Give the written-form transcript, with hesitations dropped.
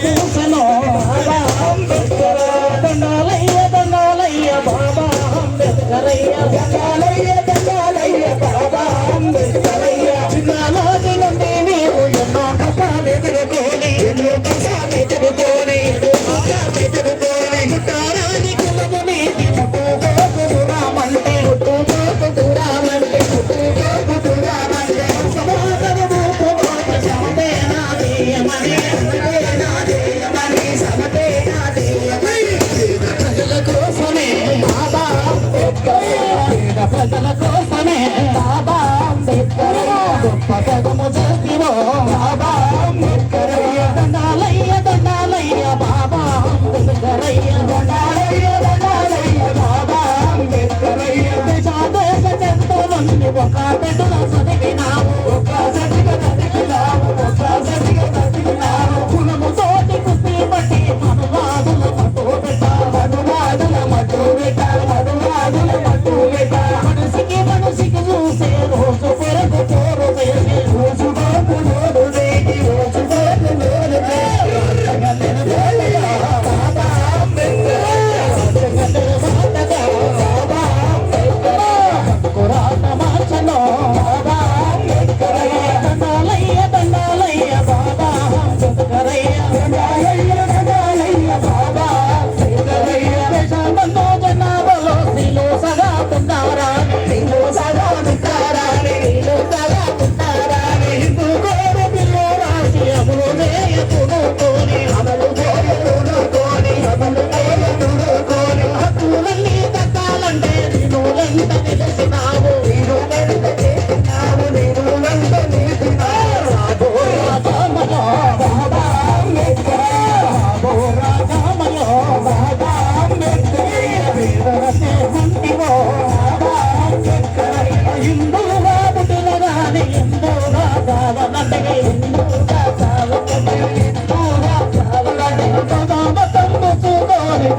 పూసలో దండాలయ్య దండాలయ్య బాబా అంబేద్కరయ్య దండాలయ్య దండాలయ్య బాబా అంబేద్కరయ్య చిన్ననాటి నుండి నీవు ఎన్నో కష్టాలు ఎదుర్కొని ముట్టారాని కులము నీతి ముట్టుకోకురామంటే ముట్టుకోకురామంటే ముట్టుకోకురామంటే సమాజము సమతే నాదేయమని సమతే నాదేయమని ప్రజల కోసమే బాబా ప్రజల కోసమే బాబా అంబేద్కర్ గొప్ప పదము చేసివో బాబా అంబేద్కర్ దండాలయ్య దండాలయ్య బాబా అంబేద్కరయ్య దండాలయ్య దండాలయ్య బాబా అంబేద్కరయ్య దేశ చెంతోనండి ఒక బిడ్డల చదివినావు ఒక సతిగా చదివినావు ఒక సతిగా చదివినావు కులము తోటి కుస్తీ బట్టి మనువాదుల మట్టు పెట్ట మనువాదుల మట్టు పెట్ట మనువాదుల మట్టు పెట్ట మనిషికి మనిషికి చూసే రోజు పెరుగు పోరు చేసి రోజు బాబు నోరు వేసి రోజు బాబు నోరు బాబా అంబేద్కర్ బాబా కురాట మార్చలో బాబా అంబేద్కర్ దండాలయ్య దండాలయ్య బాబా అంబేద్కరయ్య దండాలయ్య దండాలయ్య బాబా అంబేద్కరయ్య దేశమంతో జనాభాలో నీలో సగా ఉన్నారాని నీలో సగా ఉంటారాని నీలో సగా ఉంటారాని హిందూ కోరు పిల్లో రాసి అమలు చేయకునుకోని అమలు చేయకునుకోని అమలు చేయకునుకోని హక్కులన్నీ దక్కాలంటే నేను ఎంత తెలిసినావు నేను ఎంత చేసినావు నేను ఎంత నిలిచినావు రాబో రాజమలో బాబా అంబేద్కర్ రాబో రాజమలో బాబా అంబేద్కర్ వీరరసే ఉంటివో బాబా అంబేద్కర్ హిందువుగా పుట్టినగాని హిందువుగా చావనంటే హిందువుగా చావనంటే హిందువుగా చావనంటే మతం చూసుకొని